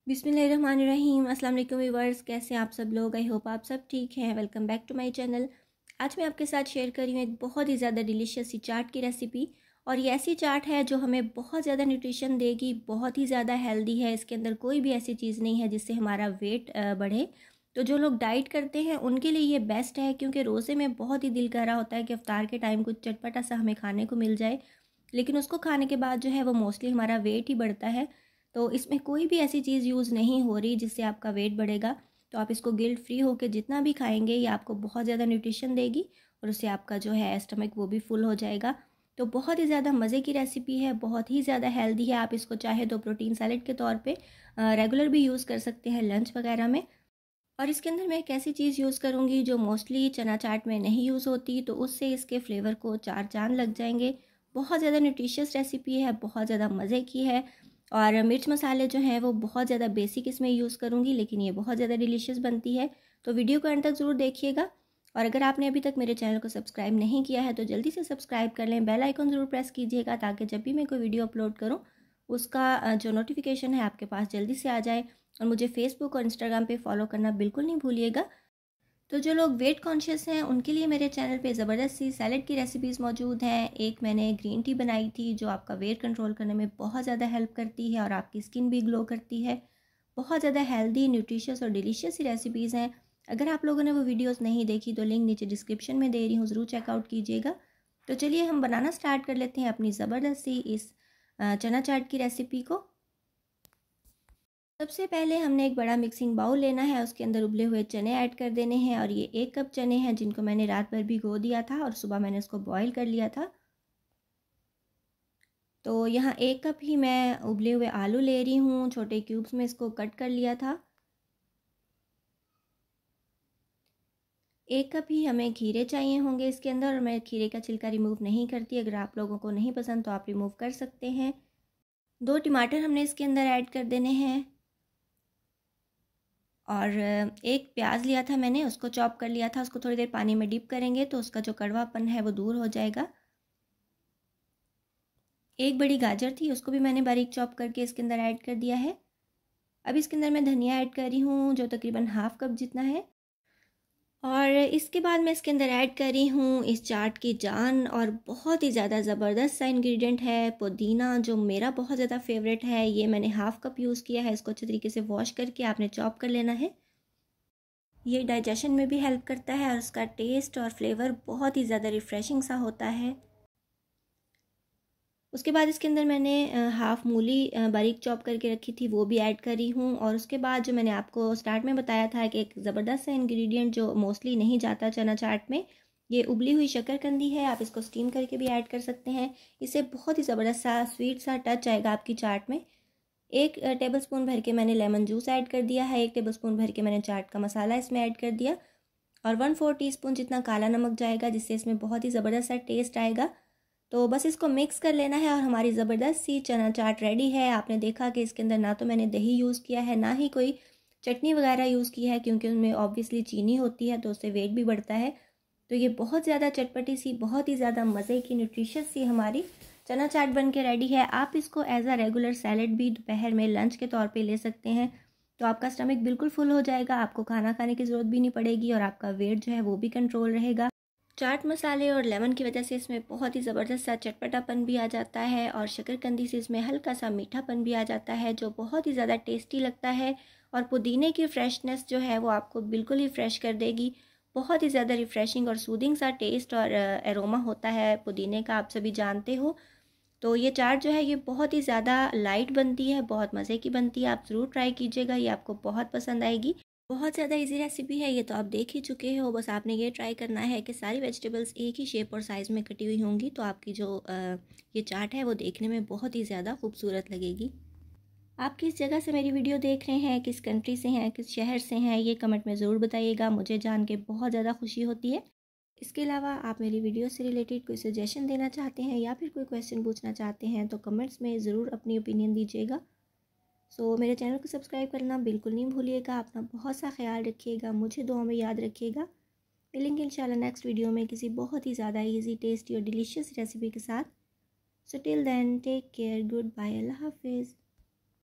बिस्मिल्लाहिर्रहमानिर्रहीम। अस्सलाम वालेकुम व्यूअर्स, कैसे हैं आप सब लोग। आई होप आप सब ठीक हैं। Welcome back to my channel. आज मैं आपके साथ शेयर कर रही हूँ एक बहुत ही ज़्यादा डिलीशियस सी चाट की रेसिपी। और ये ऐसी चाट है जो हमें बहुत ज़्यादा न्यूट्रिशन देगी, बहुत ही ज़्यादा हेल्दी है। इसके अंदर कोई भी ऐसी चीज़ नहीं है जिससे हमारा वेट बढ़े। तो जो लोग डाइट करते हैं उनके लिए ये बेस्ट है, क्योंकि रोज़े में बहुत ही दिल कर रहा होता है कि अफ्तार के टाइम कुछ चटपटा सा हमें खाने को मिल जाए, लेकिन उसको खाने के बाद जो है वो मोस्टली हमारा वेट ही बढ़ता है। तो इसमें कोई भी ऐसी चीज़ यूज़ नहीं हो रही जिससे आपका वेट बढ़ेगा। तो आप इसको गिल्ट फ्री होकर जितना भी खाएंगे ये आपको बहुत ज़्यादा न्यूट्रिशन देगी और उससे आपका जो है स्टमक वो भी फुल हो जाएगा। तो बहुत ही ज़्यादा मज़े की रेसिपी है, बहुत ही ज़्यादा हेल्दी है। आप इसको चाहे तो प्रोटीन सैलेड के तौर पे रेगुलर भी यूज़ कर सकते हैं, लंच वगैरह में। और इसके अंदर मैं एक ऐसी चीज़ यूज़ करूँगी जो मोस्टली चना चाट में नहीं यूज़ होती, तो उससे इसके फ्लेवर को चार चांद लग जाएंगे। बहुत ज़्यादा न्यूट्रिशियस रेसिपी है, बहुत ज़्यादा मज़े की है। और मिर्च मसाले जो हैं वो बहुत ज़्यादा बेसिक इसमें यूज़ करूँगी, लेकिन ये बहुत ज़्यादा डिलीशियस बनती है। तो वीडियो को अंत तक ज़रूर देखिएगा। और अगर आपने अभी तक मेरे चैनल को सब्सक्राइब नहीं किया है तो जल्दी से सब्सक्राइब कर लें, बेल आइकन ज़रूर प्रेस कीजिएगा ताकि जब भी मैं कोई वीडियो अपलोड करूँ उसका जो नोटिफिकेशन है आपके पास जल्दी से आ जाए। और मुझे फेसबुक और इंस्टाग्राम पे फॉलो करना बिल्कुल नहीं भूलिएगा। तो जो लोग वेट कॉन्शियस हैं उनके लिए मेरे चैनल पे ज़बरदस्त सी सैलेड की रेसिपीज़ मौजूद हैं। एक मैंने ग्रीन टी बनाई थी जो आपका वेट कंट्रोल करने में बहुत ज़्यादा हेल्प करती है और आपकी स्किन भी ग्लो करती है। बहुत ज़्यादा हेल्दी, न्यूट्रिशियस और डिलीशियस सी रेसिपीज़ हैं। अगर आप लोगों ने वो वीडियोस नहीं देखी तो लिंक नीचे डिस्क्रिप्शन में दे रही हूँ, ज़रूर चेकआउट कीजिएगा। तो चलिए हम बनाना स्टार्ट कर लेते हैं अपनी ज़बरदस्त सी इस चना चाट की रेसिपी को। सबसे पहले हमने एक बड़ा मिक्सिंग बाउल लेना है, उसके अंदर उबले हुए चने ऐड कर देने हैं। और ये 1 कप चने हैं जिनको मैंने रात भर भिगो दिया था और सुबह मैंने इसको बॉईल कर लिया था। तो यहाँ 1 कप ही मैं उबले हुए आलू ले रही हूँ, छोटे क्यूब्स में इसको कट कर लिया था। 1 कप ही हमें खीरे चाहिए होंगे इसके अंदर, और मैं खीरे का छिलका रिमूव नहीं करती। अगर आप लोगों को नहीं पसंद तो आप रिमूव कर सकते हैं। 2 टमाटर हमने इसके अंदर ऐड कर देने हैं। और एक प्याज लिया था मैंने, उसको चॉप कर लिया था। उसको थोड़ी देर पानी में डिप करेंगे तो उसका जो कड़वापन है वो दूर हो जाएगा। एक बड़ी गाजर थी, उसको भी मैंने बारीक चॉप करके इसके अंदर ऐड कर दिया है। अब इसके अंदर मैं धनिया ऐड कर रही हूँ जो तकरीबन हाफ़ कप जितना है। और इसके बाद मैं इसके अंदर ऐड कर रही हूँ इस चाट की जान और बहुत ही ज़्यादा ज़बरदस्त सा इंग्रेडिएंट है, पुदीना, जो मेरा बहुत ज़्यादा फेवरेट है। ये मैंने हाफ़ कप यूज़ किया है। इसको अच्छे तरीके से वॉश करके आपने चॉप कर लेना है। ये डाइजेशन में भी हेल्प करता है और उसका टेस्ट और फ्लेवर बहुत ही ज़्यादा रिफ़्रेशिंग सा होता है। उसके बाद इसके अंदर मैंने हाफ़ मूली बारीक चॉप करके रखी थी, वो भी ऐड करी हूँ। और उसके बाद जो मैंने आपको स्टार्ट में बताया था कि एक ज़बरदस्त सा इंग्रेडिएंट जो मोस्टली नहीं जाता चना चाट में, ये उबली हुई शकरकंदी है। आप इसको स्टीम करके भी ऐड कर सकते हैं। इससे बहुत ही ज़बरदस्त सा स्वीट सा टच आएगा आपकी चाट में। 1 टेबलस्पून भर के मैंने लेमन जूस ऐड कर दिया है। 1 टेबलस्पून भर के मैंने चाट का मसाला इसमें ऐड कर दिया। और 1/4 टीस्पून जितना काला नमक जाएगा, जिससे इसमें बहुत ही ज़बरदस्त सा टेस्ट आएगा। तो बस इसको मिक्स कर लेना है और हमारी ज़बरदस्त सी चना चाट रेडी है। आपने देखा कि इसके अंदर ना तो मैंने दही यूज़ किया है, ना ही कोई चटनी वगैरह यूज़ की है, क्योंकि उनमें ऑब्वियसली चीनी होती है तो उससे वेट भी बढ़ता है। तो ये बहुत ज़्यादा चटपटी सी, बहुत ही ज़्यादा मज़े की, न्यूट्रिशियस सी हमारी चना चाट बन के रेडी है। आप इसको एज अ रेगुलर सैलेड भी दोपहर में लंच के तौर पे ले सकते हैं। तो आपका स्टमक बिल्कुल फुल हो जाएगा, आपको खाना खाने की ज़रूरत भी नहीं पड़ेगी और आपका वेट जो है वो भी कंट्रोल रहेगा। चाट मसाले और लेमन की वजह से इसमें बहुत ही ज़बरदस्त सा चटपटापन भी आ जाता है और शकरकंदी से इसमें हल्का सा मीठापन भी आ जाता है जो बहुत ही ज़्यादा टेस्टी लगता है। और पुदीने की फ्रेशनेस जो है वो आपको बिल्कुल ही फ्रेश कर देगी। बहुत ही ज़्यादा रिफ़्रेशिंग और सूदिंग सा टेस्ट और एरोमा होता है पुदीने का, आप सभी जानते हो। तो ये चाट जो है ये बहुत ही ज़्यादा लाइट बनती है, बहुत मज़े की बनती है। आप ज़रूर ट्राई कीजिएगा, ये आपको बहुत पसंद आएगी। बहुत ज़्यादा इजी रेसिपी है ये, तो आप देख ही चुके हो। बस आपने ये ट्राई करना है कि सारी वेजिटेबल्स एक ही शेप और साइज़ में कटी हुई होंगी, तो आपकी जो ये चाट है वो देखने में बहुत ही ज़्यादा खूबसूरत लगेगी। आप किस जगह से मेरी वीडियो देख रहे हैं, किस कंट्री से हैं, किस शहर से हैं, ये कमेंट में ज़रूर बताइएगा, मुझे जान के बहुत ज़्यादा खुशी होती है। इसके अलावा आप मेरी वीडियो से रिलेटेड कोई सजेशन देना चाहते हैं या फिर कोई क्वेश्चन पूछना चाहते हैं तो कमेंट्स में ज़रूर अपनी ओपिनियन दीजिएगा। सो मेरे चैनल को सब्सक्राइब करना बिल्कुल नहीं भूलिएगा। अपना बहुत सा ख्याल रखिएगा, मुझे दुआ में याद रखिएगा। मिलेंगे इंशाल्लाह नेक्स्ट वीडियो में किसी बहुत ही ज़्यादा इजी, टेस्टी और डिलीशियस रेसिपी के साथ। So till then take care, good bye, अल्लाह हाफिज़।